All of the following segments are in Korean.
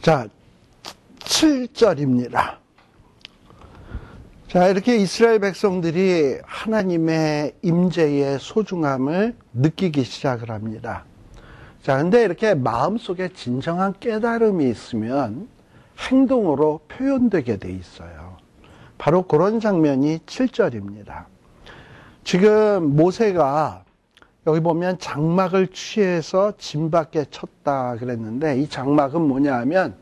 자, 7절입니다. 자, 이렇게 이스라엘 백성들이 하나님의 임재의 소중함을 느끼기 시작을 합니다. 자, 근데 이렇게 마음속에 진정한 깨달음이 있으면 행동으로 표현되게 돼 있어요. 바로 그런 장면이 7절입니다. 지금 모세가 여기 보면 장막을 취해서 진 밖에 쳤다 그랬는데, 이 장막은 뭐냐 하면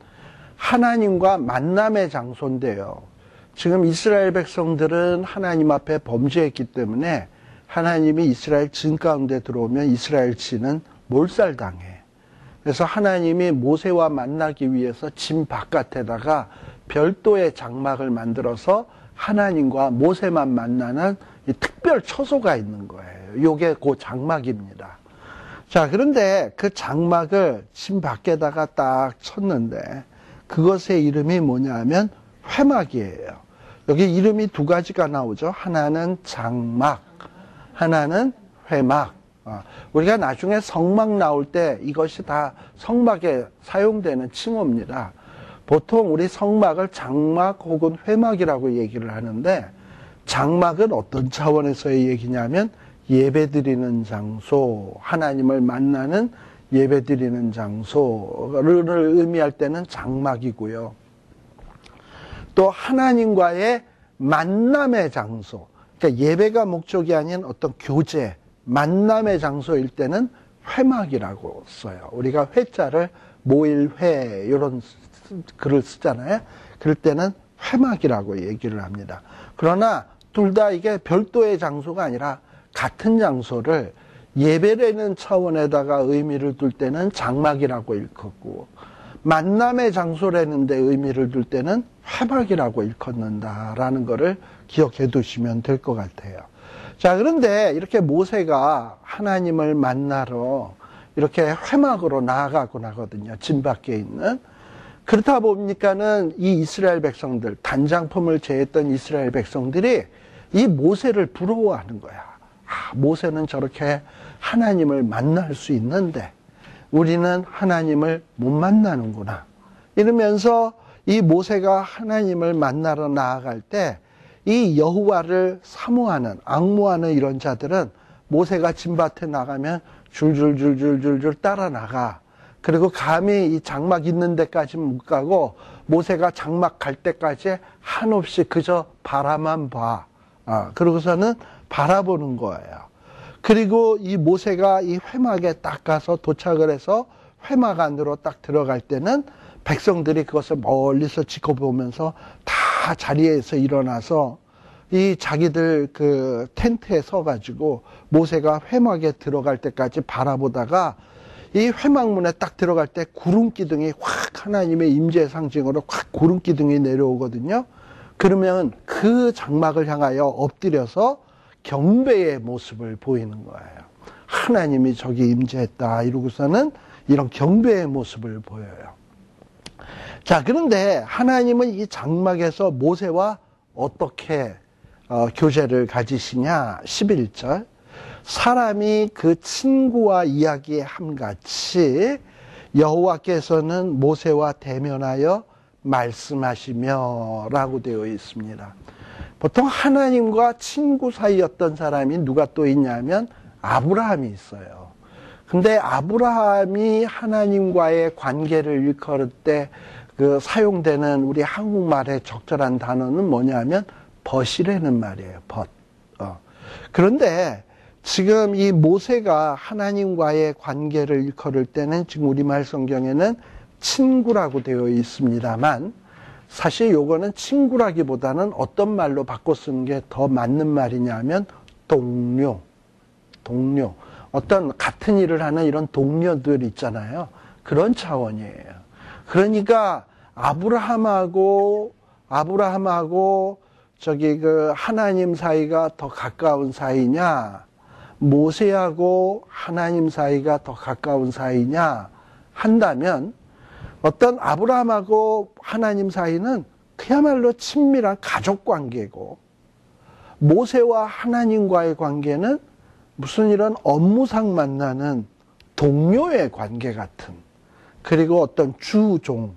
하나님과 만남의 장소인데요. 지금 이스라엘 백성들은 하나님 앞에 범죄했기 때문에 하나님이 이스라엘 진 가운데 들어오면 이스라엘 진은 몰살당해. 그래서 하나님이 모세와 만나기 위해서 진 바깥에다가 별도의 장막을 만들어서 하나님과 모세만 만나는 이 특별 처소가 있는 거예요. 요게 그 장막입니다. 자, 그런데 그 장막을 진 밖에다가 딱 쳤는데 그것의 이름이 뭐냐 하면 회막이에요. 여기 이름이 두 가지가 나오죠. 하나는 장막, 하나는 회막. 우리가 나중에 성막 나올 때 이것이 다 성막에 사용되는 칭호입니다. 보통 우리 성막을 장막 혹은 회막이라고 얘기를 하는데, 장막은 어떤 차원에서의 얘기냐면 예배드리는 장소, 하나님을 만나는 예배드리는 장소를 의미할 때는 장막이고요. 또 하나님과의 만남의 장소, 그러니까 예배가 목적이 아닌 어떤 교제, 만남의 장소일 때는 회막이라고 써요. 우리가 회자를 모일회 이런 글을 쓰잖아요. 그럴 때는 회막이라고 얘기를 합니다. 그러나 둘 다 이게 별도의 장소가 아니라 같은 장소를 예배라는 차원에다가 의미를 둘 때는 장막이라고 일컫고, 만남의 장소라는 데 의미를 둘 때는 회막이라고 일컫는다라는 것을 기억해 두시면 될 것 같아요. 자, 그런데 이렇게 모세가 하나님을 만나러 이렇게 회막으로 나아가곤 하거든요. 진 밖에 있는. 그렇다 보니까는 이 이스라엘 백성들, 단장품을 제했던 이스라엘 백성들이 이 모세를 부러워하는 거야. 모세는 저렇게 하나님을 만날 수 있는데 우리는 하나님을 못 만나는구나. 이러면서 이 모세가 하나님을 만나러 나아갈 때 이 여호와를 사모하는, 앙모하는 이런 자들은 모세가 진밭에 나가면 줄줄줄줄줄줄 따라 나가. 그리고 감히 이 장막 있는 데까지는 못 가고 모세가 장막 갈 때까지 한없이 그저 바라만 봐. 그러고서는 바라보는 거예요. 그리고 이 모세가 이 회막에 딱 가서 도착을 해서 회막 안으로 딱 들어갈 때는 백성들이 그것을 멀리서 지켜보면서 다 자리에서 일어나서 이 자기들 그 텐트에 서가지고 모세가 회막에 들어갈 때까지 바라보다가 이 회막문에 딱 들어갈 때 구름 기둥이 확, 하나님의 임재의 상징으로 확 구름 기둥이 내려오거든요. 그러면 그 장막을 향하여 엎드려서 경배의 모습을 보이는 거예요. 하나님이 저기 임재했다 이러고서는 이런 경배의 모습을 보여요. 자, 그런데 하나님은 이 장막에서 모세와 어떻게 교제를 가지시냐. 11절. 사람이 그 친구와 이야기함같이 여호와께서는 모세와 대면하여 말씀하시며 라고 되어 있습니다. 보통 하나님과 친구 사이였던 사람이 누가 또 있냐면 아브라함이 있어요. 근데 아브라함이 하나님과의 관계를 일컬을 때 그 사용되는 우리 한국말의 적절한 단어는 뭐냐면 벗이라는 말이에요. 벗. 그런데 지금 이 모세가 하나님과의 관계를 일컬을 때는 지금 우리말 성경에는 친구라고 되어 있습니다만, 사실 요거는 친구라기보다는 어떤 말로 바꿔 쓰는 게 더 맞는 말이냐면 동료. 어떤 같은 일을 하는 이런 동료들 있잖아요. 그런 차원이에요. 그러니까 아브라함하고 저기 그 하나님 사이가 더 가까운 사이냐, 모세하고 하나님 사이가 더 가까운 사이냐 한다면, 어떤 아브라함하고 하나님 사이는 그야말로 친밀한 가족 관계고, 모세와 하나님과의 관계는 무슨 이런 업무상 만나는 동료의 관계 같은, 그리고 어떤 주종,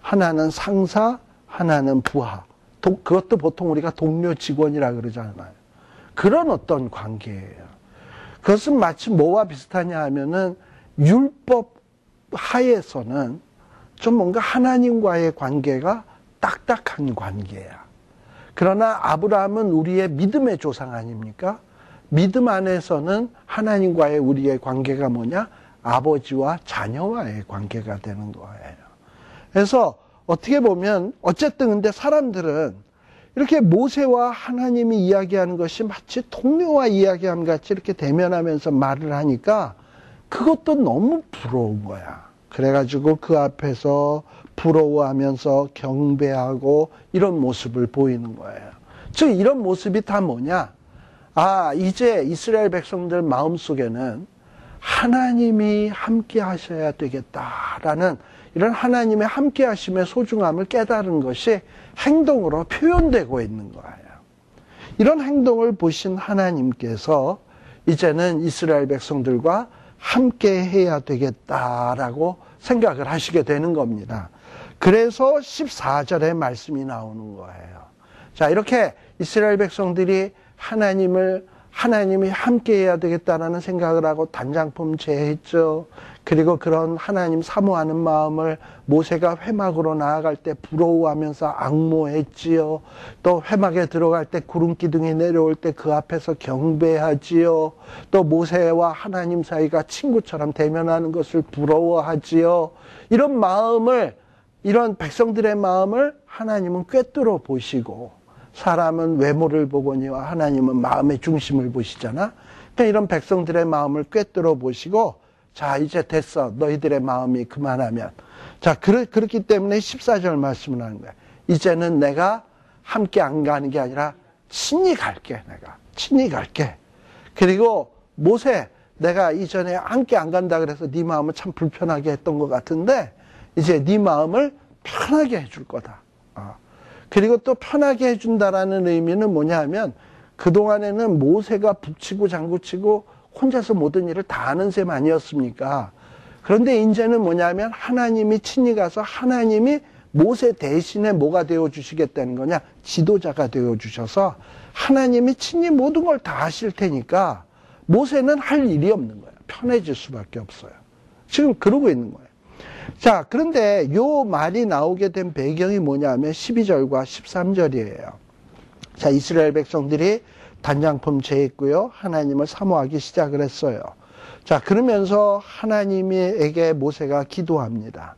하나는 상사, 하나는 부하. 그것도 보통 우리가 동료 직원이라 그러잖아요. 그런 어떤 관계예요. 그것은 마치 뭐와 비슷하냐 하면은 율법 하에서는 좀 뭔가 하나님과의 관계가 딱딱한 관계야. 그러나 아브라함은 우리의 믿음의 조상 아닙니까? 믿음 안에서는 하나님과의 우리의 관계가 뭐냐? 아버지와 자녀와의 관계가 되는 거예요. 그래서 어떻게 보면 어쨌든 근데 사람들은 이렇게 모세와 하나님이 이야기하는 것이 마치 동료와 이야기함 같이 이렇게 대면하면서 말을 하니까 그것도 너무 부러운 거야. 그래가지고 그 앞에서 부러워하면서 경배하고 이런 모습을 보이는 거예요. 즉 이런 모습이 다 뭐냐? 아, 이제 이스라엘 백성들 마음속에는 하나님이 함께 하셔야 되겠다라는 이런 하나님의 함께 하심의 소중함을 깨달은 것이 행동으로 표현되고 있는 거예요. 이런 행동을 보신 하나님께서 이제는 이스라엘 백성들과 함께 해야 되겠다라고 생각을 하시게 되는 겁니다. 그래서 14절에 말씀이 나오는 거예요. 자, 이렇게 이스라엘 백성들이 하나님이 함께 해야 되겠다라는 생각을 하고 단장품 제했죠. 그리고 그런 하나님 사모하는 마음을 모세가 회막으로 나아갈 때 부러워하면서 앙모했지요. 또 회막에 들어갈 때 구름 기둥이 내려올 때 그 앞에서 경배하지요. 또 모세와 하나님 사이가 친구처럼 대면하는 것을 부러워하지요. 이런 백성들의 마음을 하나님은 꿰뚫어 보시고, 사람은 외모를 보거니와 하나님은 마음의 중심을 보시잖아. 그러니까 이런 백성들의 마음을 꿰뚫어 보시고, 자, 이제 됐어. 너희들의 마음이 그만하면. 자, 그렇기 때문에 14절 말씀을 하는 거야. 이제는 내가 함께 안 가는 게 아니라 친히 갈게. 내가 친히 갈게. 그리고 모세, 내가 이전에 함께 안 간다 그래서 네 마음을 참 불편하게 했던 것 같은데 이제 네 마음을 편하게 해줄 거다. 그리고 또 편하게 해준다라는 의미는 뭐냐 하면 그동안에는 모세가 북치고 장구치고 혼자서 모든 일을 다 하는 셈 아니었습니까? 그런데 이제는 뭐냐면 하나님이 친히 가서 하나님이 모세 대신에 뭐가 되어주시겠다는 거냐? 지도자가 되어주셔서 하나님이 친히 모든 걸 다 하실 테니까 모세는 할 일이 없는 거예요. 편해질 수밖에 없어요. 지금 그러고 있는 거예요. 자, 그런데 요 말이 나오게 된 배경이 뭐냐면 12절과 13절이에요. 자, 이스라엘 백성들이 단장품 제했고요. 하나님을 사모하기 시작을 했어요. 자, 그러면서 하나님에게 모세가 기도합니다.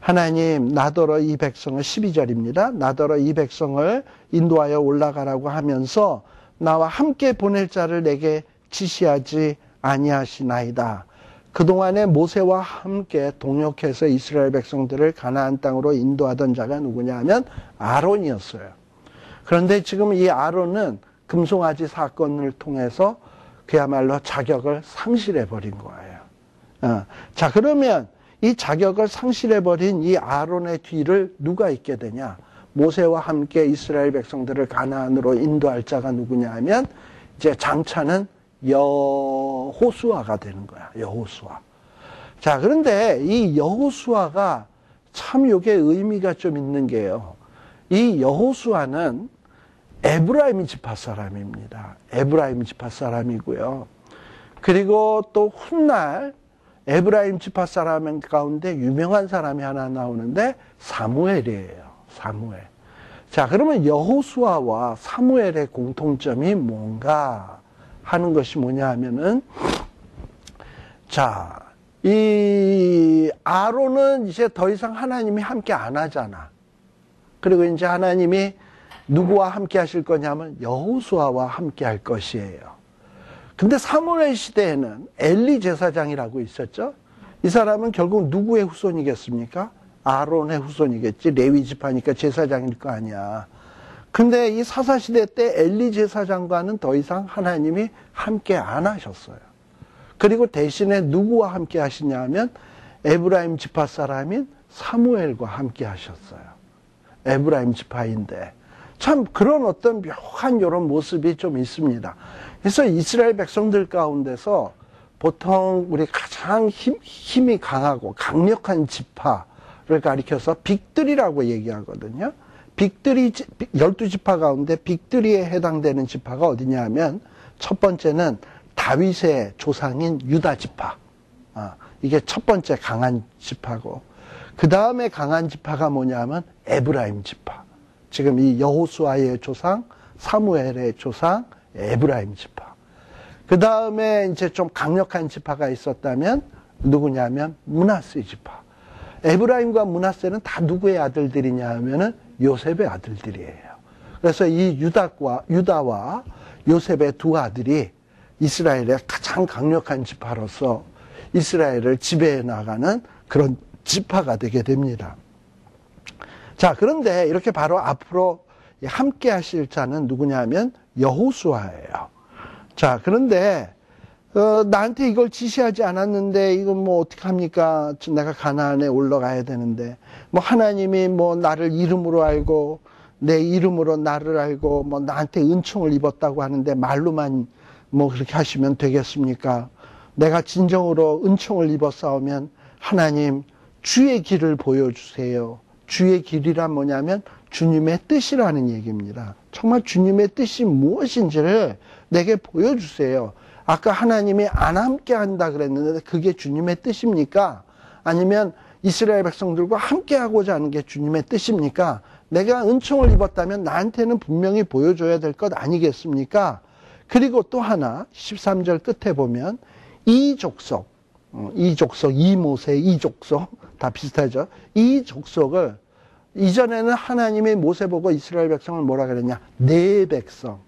하나님, 나더러 이 백성을 12절입니다. 나더러 이 백성을 인도하여 올라가라고 하면서 나와 함께 보낼 자를 내게 지시하지 아니하시나이다. 그동안에 모세와 함께 동역해서 이스라엘 백성들을 가나안 땅으로 인도하던 자가 누구냐 하면 아론이었어요. 그런데 지금 이 아론은 금송아지 사건을 통해서 그야말로 자격을 상실해버린 거예요. 자, 그러면 이 자격을 상실해버린 이 아론의 뒤를 누가 잇게 되냐? 모세와 함께 이스라엘 백성들을 가나안으로 인도할 자가 누구냐 하면 이제 장차는 여호수아가 되는 거야. 여호수아. 자, 그런데 이 여호수아가 참 요게 의미가 좀 있는 게요. 이 여호수아는 에브라임 지파 사람입니다. 에브라임 지파 사람이고요. 그리고 또 훗날 에브라임 지파 사람 가운데 유명한 사람이 하나 나오는데 사무엘이에요. 사무엘. 자, 그러면 여호수아와 사무엘의 공통점이 뭔가 하는 것이 뭐냐 하면은, 자, 이 아론은 이제 더 이상 하나님이 함께 안 하잖아. 그리고 이제 하나님이 누구와 함께 하실 거냐면 여호수아와 함께 할 것이에요. 근데 사무엘 시대에는 엘리 제사장이라고 있었죠. 이 사람은 결국 누구의 후손이겠습니까? 아론의 후손이겠지. 레위 지파니까 제사장일 거 아니야. 근데 이 사사시대 때 엘리 제사장과는 더 이상 하나님이 함께 안 하셨어요. 그리고 대신에 누구와 함께 하시냐 하면 에브라임 지파 사람인 사무엘과 함께 하셨어요. 에브라임 지파인데 참 그런 어떤 묘한 이런 모습이 좀 있습니다. 그래서 이스라엘 백성들 가운데서 보통 우리 가장 힘이 강하고 강력한 지파를 가리켜서 빅들이라고 얘기하거든요. 빅들이 12지파 가운데 빅들이에 해당되는 지파가 어디냐 하면 첫 번째는 다윗의 조상인 유다 지파. 이게 첫 번째 강한 지파고, 그 다음에 강한 지파가 뭐냐면 에브라임 지파. 지금 이 여호수아의 조상, 사무엘의 조상, 에브라임 지파. 그 다음에 이제 좀 강력한 지파가 있었다면 누구냐면 므낫세 지파. 에브라임과 므낫세는 다 누구의 아들들이냐 하면은 요셉의 아들들이에요. 그래서 이 유다와 요셉의 두 아들이 이스라엘의 가장 강력한 지파로서 이스라엘을 지배해 나가는 그런 지파가 되게 됩니다. 자, 그런데 이렇게 바로 앞으로 함께 하실 자는 누구냐 하면 여호수아예요. 자, 그런데 나한테 이걸 지시하지 않았는데 이건 뭐 어떡합니까? 내가 가나안에 올라가야 되는데, 뭐 하나님이 뭐 나를 이름으로 알고 내 이름으로 나를 알고 뭐 나한테 은총을 입었다고 하는데 말로만 뭐 그렇게 하시면 되겠습니까? 내가 진정으로 은총을 입었사오면 하나님 주의 길을 보여주세요. 주의 길이란 뭐냐면 주님의 뜻이라는 얘기입니다. 정말 주님의 뜻이 무엇인지를 내게 보여주세요. 아까 하나님이 안 함께 한다 그랬는데 그게 주님의 뜻입니까? 아니면 이스라엘 백성들과 함께 하고자 하는 게 주님의 뜻입니까? 내가 은총을 입었다면 나한테는 분명히 보여줘야 될 것 아니겠습니까? 그리고 또 하나 13절 끝에 보면 이 족속, 이모세, 이 족속 다 비슷하죠. 이 족속을 이전에는 하나님이 모세 보고 이스라엘 백성을 뭐라 그랬냐? 내 백성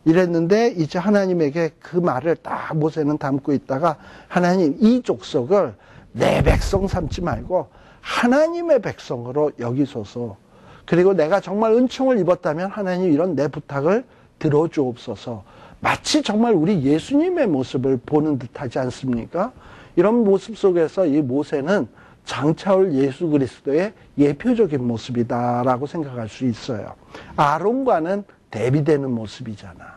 이랬는데 이제 하나님에게 그 말을 딱 모세는 담고 있다가 하나님 이 족속을 내 백성 삼지 말고 하나님의 백성으로 여기소서. 그리고 내가 정말 은총을 입었다면 하나님 이런 내 부탁을 들어주옵소서. 마치 정말 우리 예수님의 모습을 보는 듯하지 않습니까? 이런 모습 속에서 이 모세는 장차올 예수 그리스도의 예표적인 모습이다라고 생각할 수 있어요. 아론과는 대비되는 모습이잖아.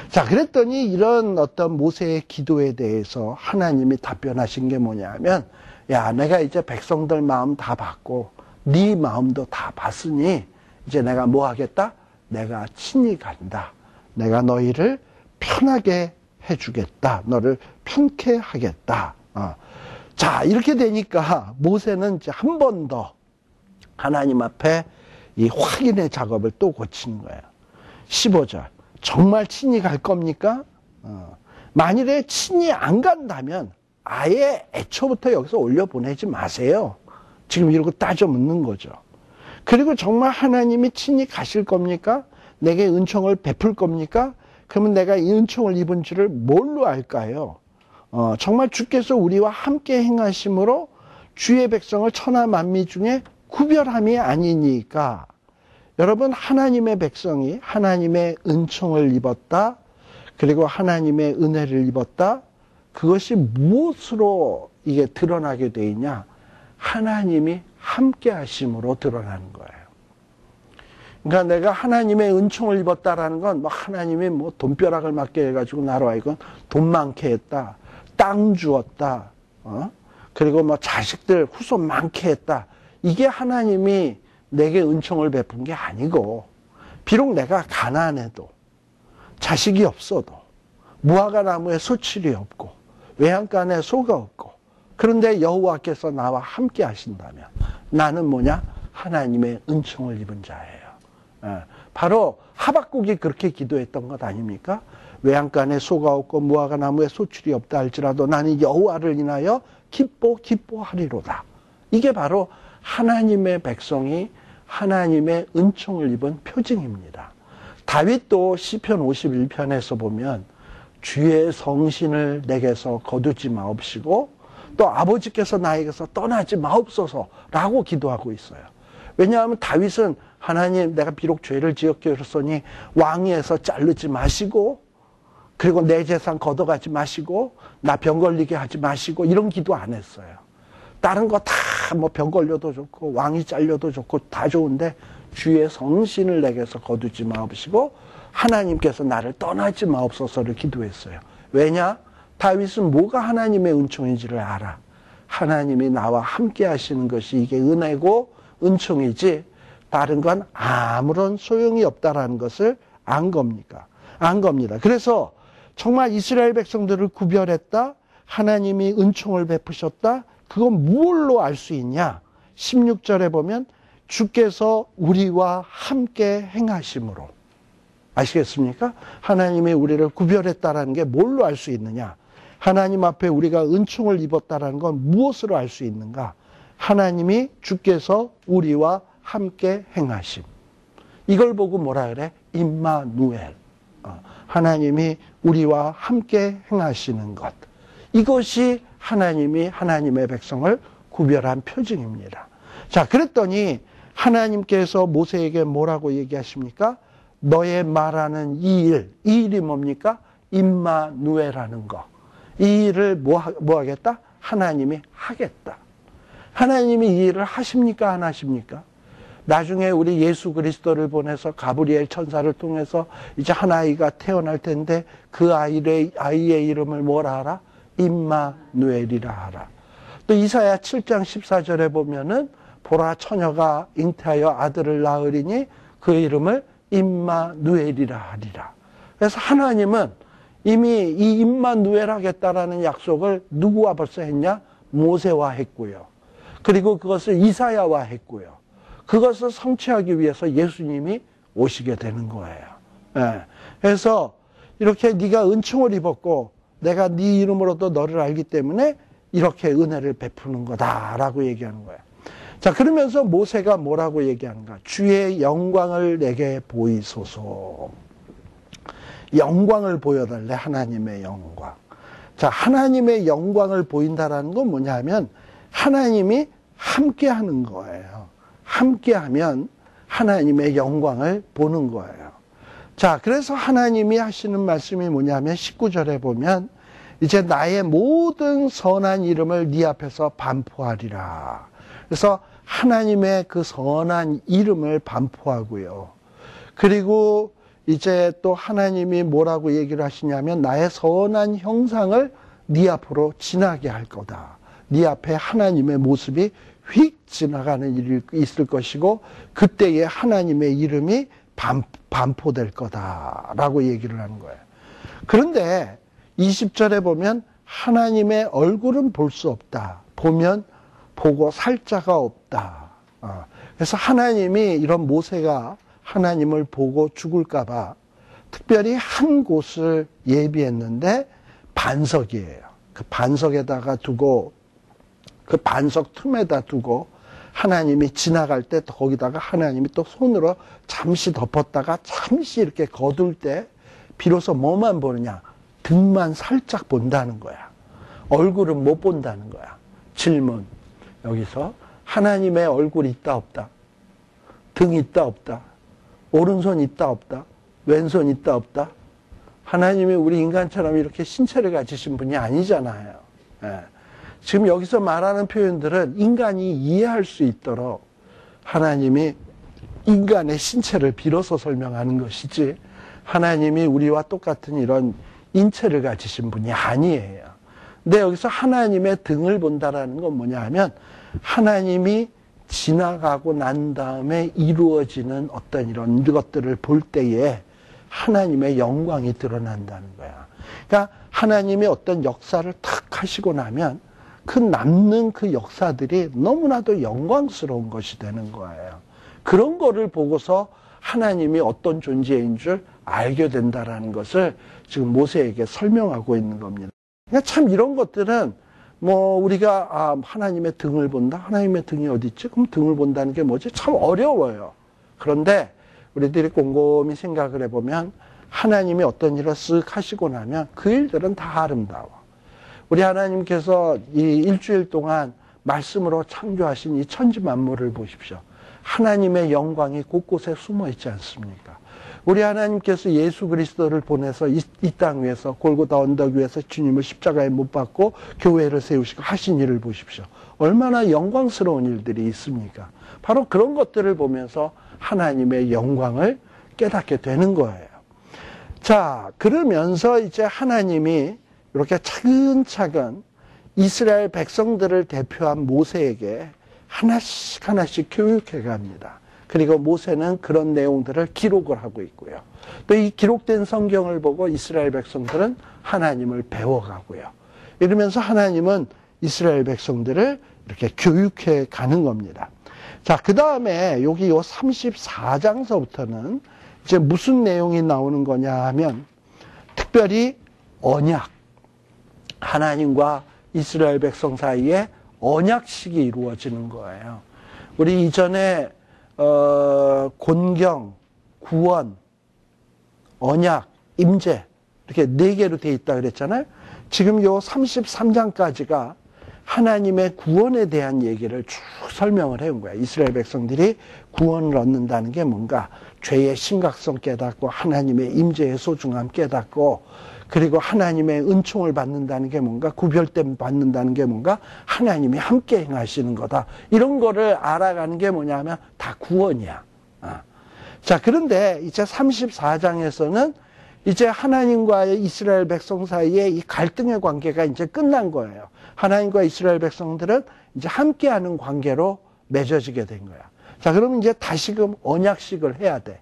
자, 그랬더니 이런 어떤 모세의 기도에 대해서 하나님이 답변하신 게 뭐냐면, 야, 내가 이제 백성들 마음 다 봤고 네 마음도 다 봤으니 이제 내가 뭐 하겠다? 내가 친히 간다. 내가 너희를 편하게 해주겠다. 너를 편케 하겠다. 자, 이렇게 되니까 모세는 이제 한 번 더 하나님 앞에 이 확인의 작업을 또 고치는 거예요. 15절. 정말 친히 갈 겁니까? 만일에 친히 안 간다면 아예 애초부터 여기서 올려보내지 마세요. 지금 이러고 따져 묻는 거죠. 그리고 정말 하나님이 친히 가실 겁니까? 내게 은총을 베풀 겁니까? 그러면 내가 이 은총을 입은 줄을 뭘로 알까요? 정말 주께서 우리와 함께 행하심으로 주의 백성을 천하 만미 중에 구별함이 아니니까. 여러분, 하나님의 백성이 하나님의 은총을 입었다, 그리고 하나님의 은혜를 입었다, 그것이 무엇으로 이게 드러나게 돼 있냐? 하나님이 함께 하심으로 드러나는 거예요. 그러니까 내가 하나님의 은총을 입었다라는 건 뭐 하나님이 뭐 돈벼락을 맞게 해가지고 나로 하여금 돈 많게 했다, 땅 주었다, 그리고 뭐 자식들 후손 많게 했다. 이게 하나님이 내게 은총을 베푼 게 아니고, 비록 내가 가난해도 자식이 없어도 무화과 나무에 소출이 없고 외양간에 소가 없고, 그런데 여호와께서 나와 함께 하신다면 나는 뭐냐? 하나님의 은총을 입은 자예요. 바로 하박국이 그렇게 기도했던 것 아닙니까? 외양간에 소가 없고 무화과 나무에 소출이 없다 할지라도 나는 여호와를 인하여 기뻐하리로다. 이게 바로 하나님의 백성이 하나님의 은총을 입은 표징입니다. 다윗도 시편 51편에서 보면 주의 성신을 내게서 거두지 마옵시고 또 아버지께서 나에게서 떠나지 마옵소서라고 기도하고 있어요. 왜냐하면 다윗은 하나님, 내가 비록 죄를 지었으니 왕위에서 자르지 마시고, 그리고 내 재산 걷어가지 마시고, 나 병 걸리게 하지 마시고, 이런 기도 안 했어요. 다른 거 다 뭐 병 걸려도 좋고 왕이 잘려도 좋고 다 좋은데 주의 성신을 내게서 거두지 마옵시고 하나님께서 나를 떠나지 마옵소서를 기도했어요. 왜냐? 다윗은 뭐가 하나님의 은총인지를 알아. 하나님이 나와 함께 하시는 것이 이게 은혜고 은총이지 다른 건 아무런 소용이 없다라는 것을 안 겁니다. 그래서 정말 이스라엘 백성들을 구별했다. 하나님이 은총을 베푸셨다. 그건 무엇로 알 수 있냐? 16절에 보면 주께서 우리와 함께 행하심으로. 아시겠습니까? 하나님이 우리를 구별했다라는 게 뭘로 알 수 있느냐? 하나님 앞에 우리가 은총을 입었다라는 건 무엇으로 알 수 있는가? 하나님이 주께서 우리와 함께 행하심. 이걸 보고 뭐라 그래? 임마누엘. 하나님이 우리와 함께 행하시는 것. 이것이 하나님이 하나님의 백성을 구별한 표징입니다. 자, 그랬더니 하나님께서 모세에게 뭐라고 얘기하십니까? 너의 말하는 이 일이 뭡니까? 임마누엘하는 거. 이 일을 뭐 하겠다? 하나님이 하겠다. 하나님이 이 일을 하십니까? 안 하십니까? 나중에 우리 예수 그리스도를 보내서 가브리엘 천사를 통해서 이제 한 아이가 태어날 텐데 그 아이의 이름을 뭐라 하라? 임마누엘이라 하라. 또 이사야 7장 14절에 보면은 보라 처녀가 잉태하여 아들을 낳으리니 그 이름을 임마누엘이라 하리라. 그래서 하나님은 이미 이 임마누엘 하겠다라는 약속을 누구와 벌써 했냐? 모세와 했고요. 그리고 그것을 이사야와 했고요. 그것을 성취하기 위해서 예수님이 오시게 되는 거예요. 예. 그래서 이렇게 네가 은총을 입었고 내가 네 이름으로도 너를 알기 때문에 이렇게 은혜를 베푸는 거다라고 얘기하는 거예요. 자, 그러면서 모세가 뭐라고 얘기하는가? 주의 영광을 내게 보이소서. 영광을 보여달래, 하나님의 영광. 자, 하나님의 영광을 보인다라는 건 뭐냐 하면 하나님이 함께 하는 거예요. 함께 하면 하나님의 영광을 보는 거예요. 자, 그래서 하나님이 하시는 말씀이 뭐냐면 19절에 보면 이제 나의 모든 선한 이름을 네 앞에서 반포하리라. 그래서 하나님의 그 선한 이름을 반포하고요. 그리고 이제 또 하나님이 뭐라고 얘기를 하시냐면 나의 선한 형상을 네 앞으로 지나게 할 거다. 네 앞에 하나님의 모습이 휙 지나가는 일이 있을 것이고 그때에 하나님의 이름이 반포될 거다라고 얘기를 하는 거예요. 그런데 20절에 보면 하나님의 얼굴은 볼 수 없다. 보면 보고 살 자가 없다. 그래서 하나님이 이런 모세가 하나님을 보고 죽을까 봐 특별히 한 곳을 예비했는데 반석이에요. 그 반석에다가 두고 그 반석 틈에다 두고 하나님이 지나갈 때 거기다가 하나님이 또 손으로 잠시 덮었다가 잠시 이렇게 거둘 때 비로소 뭐만 보느냐? 등만 살짝 본다는 거야. 얼굴은 못 본다는 거야. 질문. 여기서 하나님의 얼굴 있다 없다? 등 있다 없다? 오른손 있다 없다? 왼손 있다 없다? 하나님이 우리 인간처럼 이렇게 신체를 가지신 분이 아니잖아요. 예. 지금 여기서 말하는 표현들은 인간이 이해할 수 있도록 하나님이 인간의 신체를 빌어서 설명하는 것이지 하나님이 우리와 똑같은 이런 인체를 가지신 분이 아니에요. 근데 여기서 하나님의 등을 본다라는 건 뭐냐 하면 하나님이 지나가고 난 다음에 이루어지는 어떤 이런 것들을 볼 때에 하나님의 영광이 드러난다는 거야. 그러니까 하나님이 어떤 역사를 탁 하시고 나면 그 남는 그 역사들이 너무나도 영광스러운 것이 되는 거예요. 그런 거를 보고서 하나님이 어떤 존재인 줄 알게 된다라는 것을 지금 모세에게 설명하고 있는 겁니다. 그러니까 참 이런 것들은 뭐 우리가 하나님의 등을 본다? 하나님의 등이 어디 있지? 그럼 등을 본다는 게 뭐지? 참 어려워요. 그런데 우리들이 곰곰이 생각을 해보면 하나님이 어떤 일을 쓱 하시고 나면 그 일들은 다 아름다워. 우리 하나님께서 이 일주일 동안 말씀으로 창조하신 이 천지 만물을 보십시오. 하나님의 영광이 곳곳에 숨어 있지 않습니까? 우리 하나님께서 예수 그리스도를 보내서 이 땅 위에서 골고다 언덕 위에서 주님을 십자가에 못 박고 교회를 세우시고 하신 일을 보십시오. 얼마나 영광스러운 일들이 있습니까? 바로 그런 것들을 보면서 하나님의 영광을 깨닫게 되는 거예요. 자, 그러면서 이제 하나님이 이렇게 차근차근 이스라엘 백성들을 대표한 모세에게 하나씩 하나씩 교육해 갑니다. 그리고 모세는 그런 내용들을 기록을 하고 있고요. 또 이 기록된 성경을 보고 이스라엘 백성들은 하나님을 배워가고요. 이러면서 하나님은 이스라엘 백성들을 이렇게 교육해 가는 겁니다. 자, 그 다음에 여기 요 34장서부터는 이제 무슨 내용이 나오는 거냐 하면 특별히 언약, 하나님과 이스라엘 백성 사이에 언약식이 이루어지는 거예요. 우리 이전에 곤경, 구원, 언약, 임재 이렇게 4개로 되어 있다 그랬잖아요. 지금 요 33장까지가 하나님의 구원에 대한 얘기를 쭉 설명을 해온 거야. 이스라엘 백성들이 구원을 얻는다는 게 뭔가, 죄의 심각성 깨닫고 하나님의 임재의 소중함 깨닫고, 그리고 하나님의 은총을 받는다는 게 뭔가, 구별됨 받는다는 게 뭔가, 하나님이 함께 행하시는 거다. 이런 거를 알아가는 게 뭐냐면 다 구원이야. 자, 그런데 이제 34장에서는 이제 하나님과 이스라엘 백성 사이에 이 갈등의 관계가 이제 끝난 거예요. 하나님과 이스라엘 백성들은 이제 함께하는 관계로 맺어지게 된 거야. 자, 그러면 이제 다시금 언약식을 해야 돼.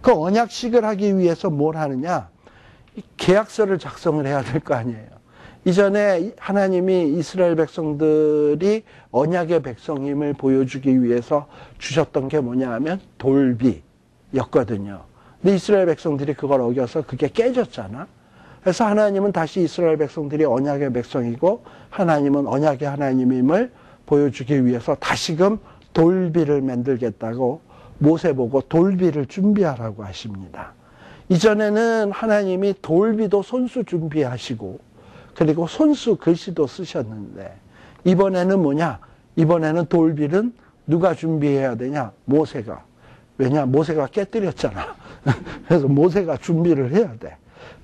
그 언약식을 하기 위해서 뭘 하느냐? 계약서를 작성을 해야 될 거 아니에요. 이전에 하나님이 이스라엘 백성들이 언약의 백성임을 보여주기 위해서 주셨던 게 뭐냐 하면 돌비였거든요. 근데 이스라엘 백성들이 그걸 어겨서 그게 깨졌잖아. 그래서 하나님은 다시 이스라엘 백성들이 언약의 백성이고 하나님은 언약의 하나님임을 보여주기 위해서 다시금 돌비를 만들겠다고 모세 보고 돌비를 준비하라고 하십니다. 이전에는 하나님이 돌비도 손수 준비하시고 그리고 손수 글씨도 쓰셨는데 이번에는 뭐냐? 이번에는 돌비는 누가 준비해야 되냐? 모세가. 왜냐? 모세가 깨뜨렸잖아. 그래서 모세가 준비를 해야 돼.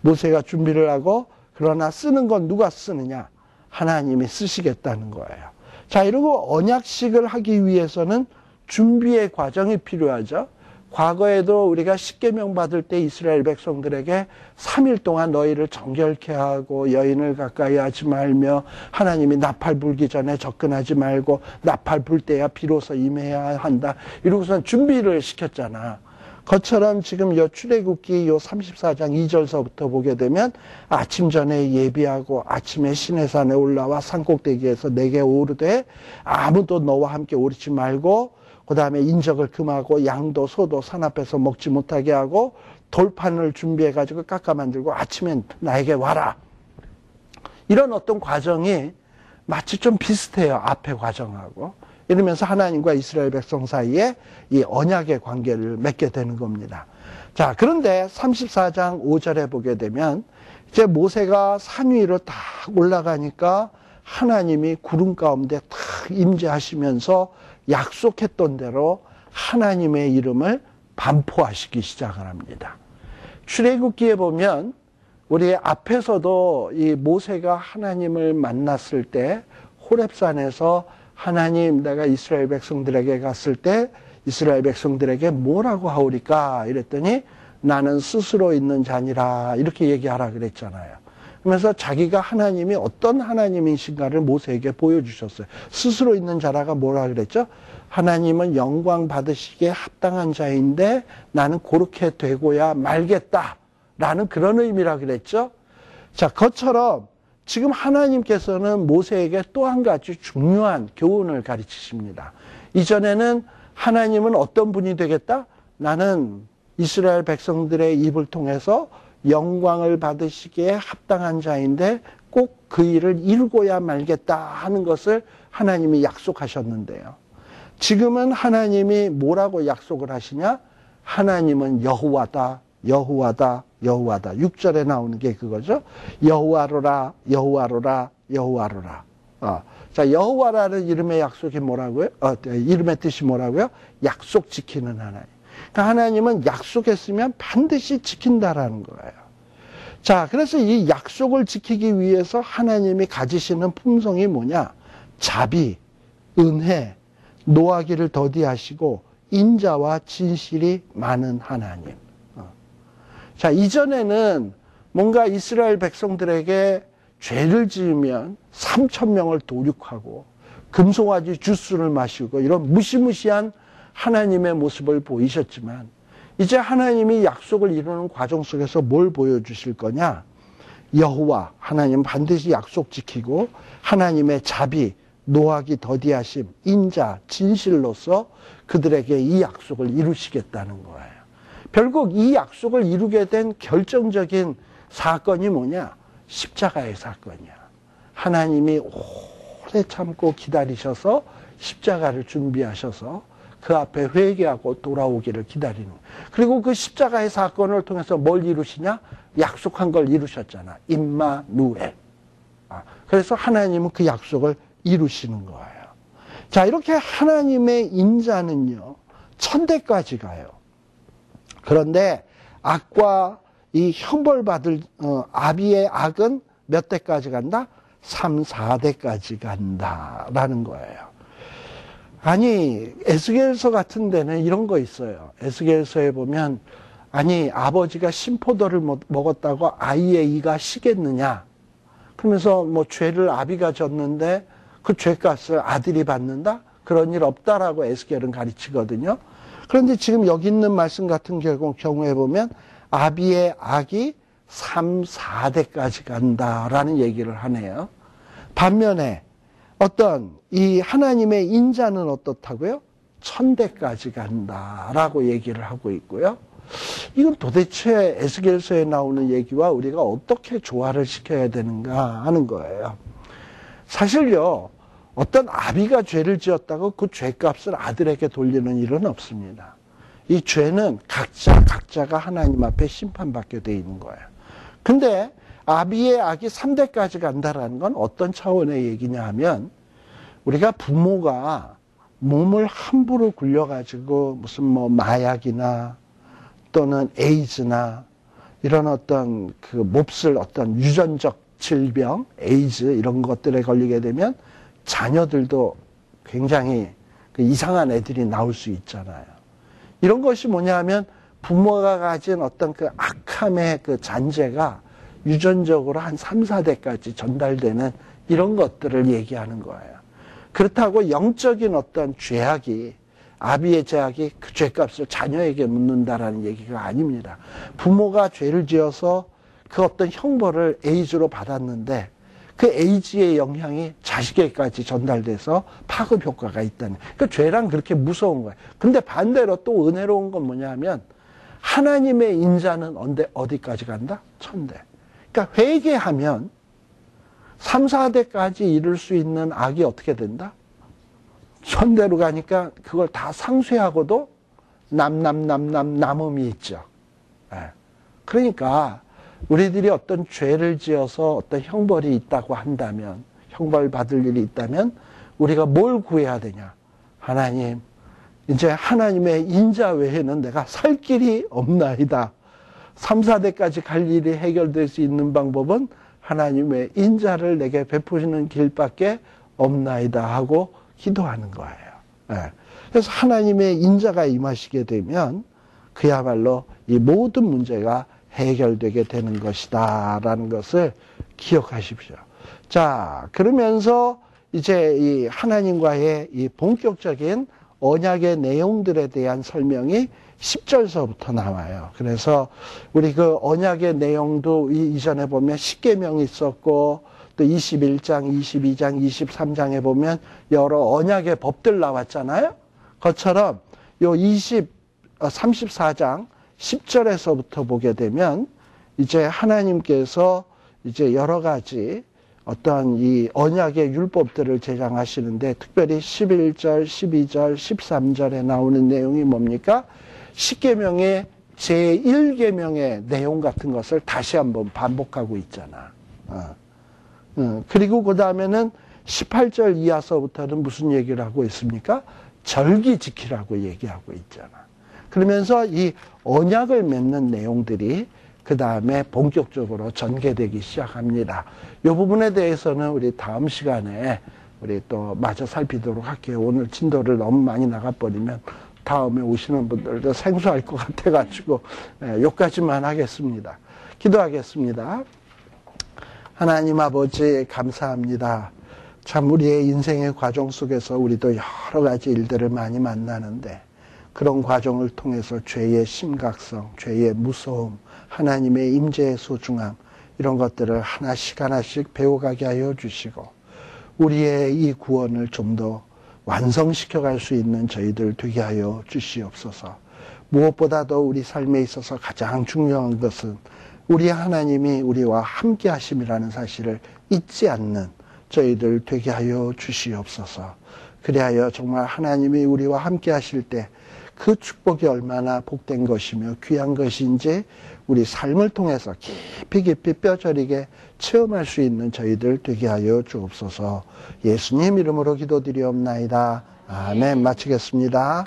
모세가 준비를 하고, 그러나 쓰는 건 누가 쓰느냐? 하나님이 쓰시겠다는 거예요. 자, 이러고 언약식을 하기 위해서는 준비의 과정이 필요하죠. 과거에도 우리가 십계명 받을 때 이스라엘 백성들에게 3일 동안 너희를 정결케 하고 여인을 가까이 하지 말며 하나님이 나팔 불기 전에 접근하지 말고 나팔 불 때야 비로소 임해야 한다. 이러고선 준비를 시켰잖아. 그것처럼 지금 요 출애굽기 요 34장 2절서부터 보게 되면 아침 전에 예비하고 아침에 시내산에 올라와 산꼭대기에서 내게 오르되 아무도 너와 함께 오르지 말고 그 다음에 인적을 금하고 양도 소도 산 앞에서 먹지 못하게 하고 돌판을 준비해가지고 깎아 만들고 아침엔 나에게 와라. 이런 어떤 과정이 마치 좀 비슷해요. 앞의 과정하고. 이러면서 하나님과 이스라엘 백성 사이에 이 언약의 관계를 맺게 되는 겁니다. 자, 그런데 34장 5절에 보게 되면 이제 모세가 산 위로 딱 올라가니까 하나님이 구름 가운데 딱 임재하시면서 약속했던 대로 하나님의 이름을 반포하시기 시작을 합니다. 출애굽기에 보면 우리 앞에서도 이 모세가 하나님을 만났을 때 호렙산에서 하나님, 내가 이스라엘 백성들에게 갔을 때 이스라엘 백성들에게 뭐라고 하오리까? 이랬더니 나는 스스로 있는 자니라 이렇게 얘기하라 그랬잖아요. 그러면서 자기가 하나님이 어떤 하나님이신가를 모세에게 보여주셨어요. 스스로 있는 자라가 뭐라 그랬죠? 하나님은 영광 받으시기에 합당한 자인데 나는 그렇게 되고야 말겠다 라는 그런 의미라 그랬죠. 자, 그것처럼 지금 하나님께서는 모세에게 또 한 가지 중요한 교훈을 가르치십니다. 이전에는 하나님은 어떤 분이 되겠다? 나는 이스라엘 백성들의 입을 통해서 영광을 받으시기에 합당한 자인데 꼭 그 일을 이루고야 말겠다 하는 것을 하나님이 약속하셨는데요. 지금은 하나님이 뭐라고 약속을 하시냐? 하나님은 여호와다, 여호와다, 여호와다. 6절에 나오는 게 그거죠. 여호와로라, 여호와로라, 여호와로라. 자, 여호와라는 이름의 약속이 뭐라고요? 이름의 뜻이 뭐라고요? 약속 지키는 하나님. 그러니까 하나님은 약속했으면 반드시 지킨다라는 거예요. 자, 그래서 이 약속을 지키기 위해서 하나님이 가지시는 품성이 뭐냐? 자비, 은혜, 노하기를 더디하시고 인자와 진실이 많은 하나님. 자, 이전에는 뭔가 이스라엘 백성들에게 죄를 지으면 3,000명을 도륙하고 금송아지 주스를 마시고 이런 무시무시한 하나님의 모습을 보이셨지만 이제 하나님이 약속을 이루는 과정 속에서 뭘 보여주실 거냐? 여호와 하나님 반드시 약속 지키고 하나님의 자비, 노하기 더디하심, 인자, 진실로서 그들에게 이 약속을 이루시겠다는 거예요. 결국 이 약속을 이루게 된 결정적인 사건이 뭐냐? 십자가의 사건이야. 하나님이 오래 참고 기다리셔서 십자가를 준비하셔서 그 앞에 회개하고 돌아오기를 기다리는 거예요. 그리고 그 십자가의 사건을 통해서 뭘 이루시냐? 약속한 걸 이루셨잖아. 임마누엘. 그래서 하나님은 그 약속을 이루시는 거예요. 자, 이렇게 하나님의 인자는요, 천대까지 가요. 그런데 악과 이 형벌받을 아비의 악은 몇 대까지 간다? 3, 4대까지 간다라는 거예요. 아니, 에스겔서 같은 데는 이런 거 있어요. 에스겔서에 보면 아니, 아버지가 신포도를 먹었다고 아이의 이가 시겠느냐? 그러면서 뭐 죄를 아비가 졌는데 그 죄값을 아들이 받는다? 그런 일 없다라고 에스겔은 가르치거든요. 그런데 지금 여기 있는 말씀 같은 경우에 보면 아비의 악이 3, 4대까지 간다라는 얘기를 하네요. 반면에 어떤 이 하나님의 인자는 어떻다고요? 1000대까지 간다라고 얘기를 하고 있고요. 이건 도대체 에스겔서에 나오는 얘기와 우리가 어떻게 조화를 시켜야 되는가 하는 거예요. 사실요, 어떤 아비가 죄를 지었다고 그 죄값을 아들에게 돌리는 일은 없습니다. 이 죄는 각자가 하나님 앞에 심판받게 돼 있는 거예요. 근데 아비의 악이 3대까지 간다라는 건 어떤 차원의 얘기냐 하면 우리가 부모가 몸을 함부로 굴려가지고 무슨 뭐 마약이나 또는 에이즈나 이런 어떤 그 몹쓸 어떤 유전적 질병, 에이즈 이런 것들에 걸리게 되면 자녀들도 굉장히 그 이상한 애들이 나올 수 있잖아요. 이런 것이 뭐냐 하면 부모가 가진 어떤 그 악함의 그 잔재가 유전적으로 한 3, 4대까지 전달되는 이런 것들을 얘기하는 거예요. 그렇다고 영적인 어떤 죄악이 아비의 죄악이 그 죄값을 자녀에게 묻는다라는 얘기가 아닙니다. 부모가 죄를 지어서 그 어떤 형벌을 에이즈로 받았는데 그 에이즈의 영향이 자식에게까지 전달돼서 파급 효과가 있다는. 그러니까 죄란 그렇게 무서운 거예요. 근데 반대로 또 은혜로운 건 뭐냐 하면 하나님의 인자는 어디까지 간다? 1000대. 그러니까 회개하면 3, 4대까지 이룰 수 있는 악이 어떻게 된다? 1000대로 가니까 그걸 다 상쇄하고도 남음이 있죠. 그러니까 우리들이 어떤 죄를 지어서 어떤 형벌이 있다고 한다면, 형벌 받을 일이 있다면 우리가 뭘 구해야 되냐? 하나님, 이제 하나님의 인자 외에는 내가 살 길이 없나이다. 3, 4대까지 갈 일이 해결될 수 있는 방법은 하나님의 인자를 내게 베푸시는 길밖에 없나이다 하고 기도하는 거예요. 그래서 하나님의 인자가 임하시게 되면 그야말로 이 모든 문제가 해결되게 되는 것이다 라는 것을 기억하십시오. 자, 그러면서 이제 이 하나님과의 이 본격적인 언약의 내용들에 대한 설명이 10절서부터 나와요. 그래서 우리 그 언약의 내용도 이전에 보면 십계명이 있었고 또 21장, 22장, 23장에 보면 여러 언약의 법들 나왔잖아요. 그것처럼 요 34장 10절에서부터 보게 되면 이제 하나님께서 이제 여러 가지 어떤 이 언약의 율법들을 제정하시는데 특별히 11절, 12절, 13절에 나오는 내용이 뭡니까? 십계명의 제1계명의 내용 같은 것을 다시 한번 반복하고 있잖아. 그리고 그 다음에는 18절 이하서부터는 무슨 얘기를 하고 있습니까? 절기 지키라고 얘기하고 있잖아. 그러면서 이 언약을 맺는 내용들이 그 다음에 본격적으로 전개되기 시작합니다. 이 부분에 대해서는 우리 다음 시간에 우리 또 마저 살피도록 할게요. 오늘 진도를 너무 많이 나가버리면 다음에 오시는 분들도 생소할 것 같아가지고 여기까지만 하겠습니다. 기도하겠습니다. 하나님 아버지 감사합니다. 참 우리의 인생의 과정 속에서 우리도 여러 가지 일들을 많이 만나는데 그런 과정을 통해서 죄의 심각성, 죄의 무서움, 하나님의 임재의 소중함 이런 것들을 하나씩 하나씩 배워가게 하여 주시고 우리의 이 구원을 좀 더 완성시켜갈 수 있는 저희들 되게 하여 주시옵소서. 무엇보다도 우리 삶에 있어서 가장 중요한 것은 우리 하나님이 우리와 함께 하심이라는 사실을 잊지 않는 저희들 되게 하여 주시옵소서. 그리하여 정말 하나님이 우리와 함께 하실 때 그 축복이 얼마나 복된 것이며 귀한 것인지 우리 삶을 통해서 깊이 깊이 뼈저리게 체험할 수 있는 저희들 되게 하여 주옵소서. 예수님 이름으로 기도드리옵나이다. 아멘. 마치겠습니다.